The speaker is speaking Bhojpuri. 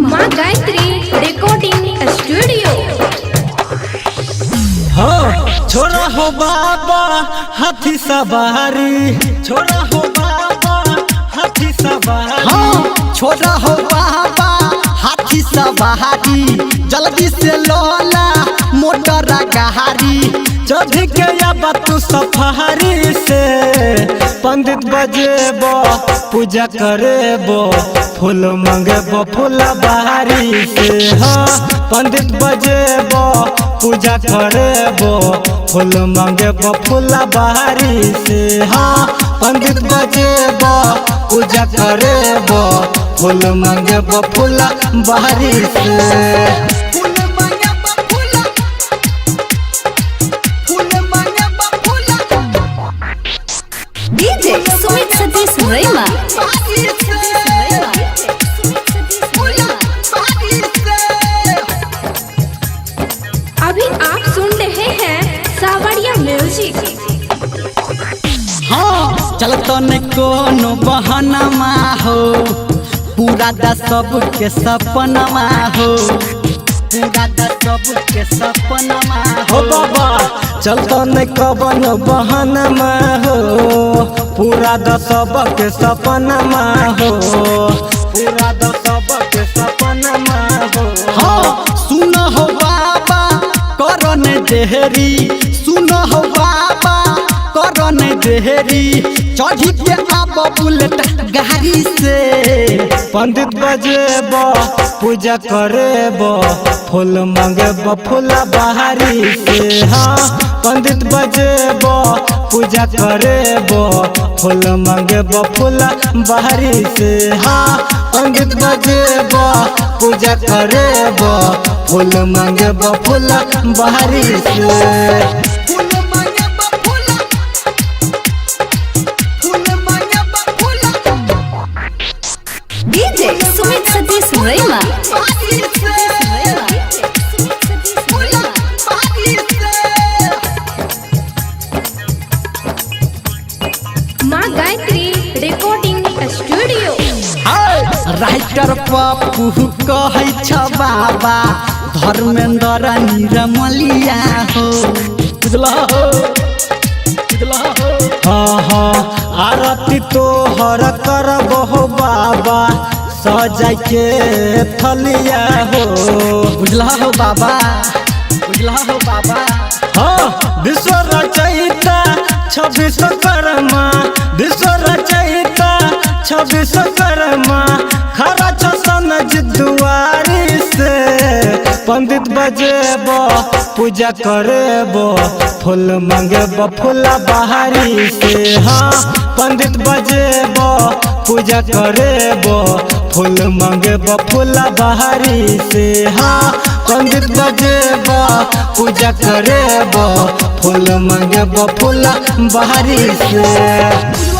माँ गायत्री रिकॉर्डिंग स्टूडियो। हो छोरा हो बाबा हाथी सवारी, छोरा हो बाबा हाथी सवारी। हाँ छोरा हो बाबा हाथी सवारी, जल्दी से लोला मोटर गाड़ी। जब के अब तू सफारी से पंडित बजेबो पूजा करेबो, फूल मंगेबो फूल बारी से। हाँ पंडित बजेबो पूजा करेबो, फूल मंगेबो फूल बारी से। हाँ पंडित बजेबो पूजा करेबो, फूल मंगेबो फूल बारी से। डीजे सुमित सतीश रैमा। अभी आप सुन रहे हैं सावरिया म्यूजिक। हाँ चलतो न कोनो बहाना हो, पूरा दा सबके सपना हो, पूरा दा सबके सपना हो बाबा चलतो न कवन बहाना हो, पूरा द सबके सपना हो, पूरा द सबके सपना हो। हाँ सुन हो बाबा करन देहरी, सुन हो बाबा करन देहरी, चढ़ी के आब बुलेट गाड़ी से। पंडित बजेबो पूजा करेबो, फूल मंगेबो फूल बारी से। हाँ पंडित बजेबो पूजा करेबो, फूल मंगेबो फूल बारी से। हाँ पंडित बजेबो पूजा करेबो, फूल मंगेबो फूल बारी से। डीजे सुमित सतीश रैमा। माँ Gayatri recording studio. Writer Pappu कहै छ बाबा धर्मेंद्र निरमलिया हो, बुझला हो बुझला हो। हाँ हाँ आरती तोहर करबो बाबा सजाय के थलिया हो, बुझला हो बाबा, बुझला हो बाबा। हाँ विश्व रचयिता 26 कर्मा, विश्व रचयिता 26 कर्मा, खरा छसन जिद्वारी से। पंडित बजेबो पूजा करेबो, फूल मंगेबो फूल बारी से। हाँ पंडित बजेबो पूजा करेबो, फूल मंगेबो फूल बारी से। हाँ पंडित बजेबो पूजा करेबो, फूल मंगेबो फूल बारी से।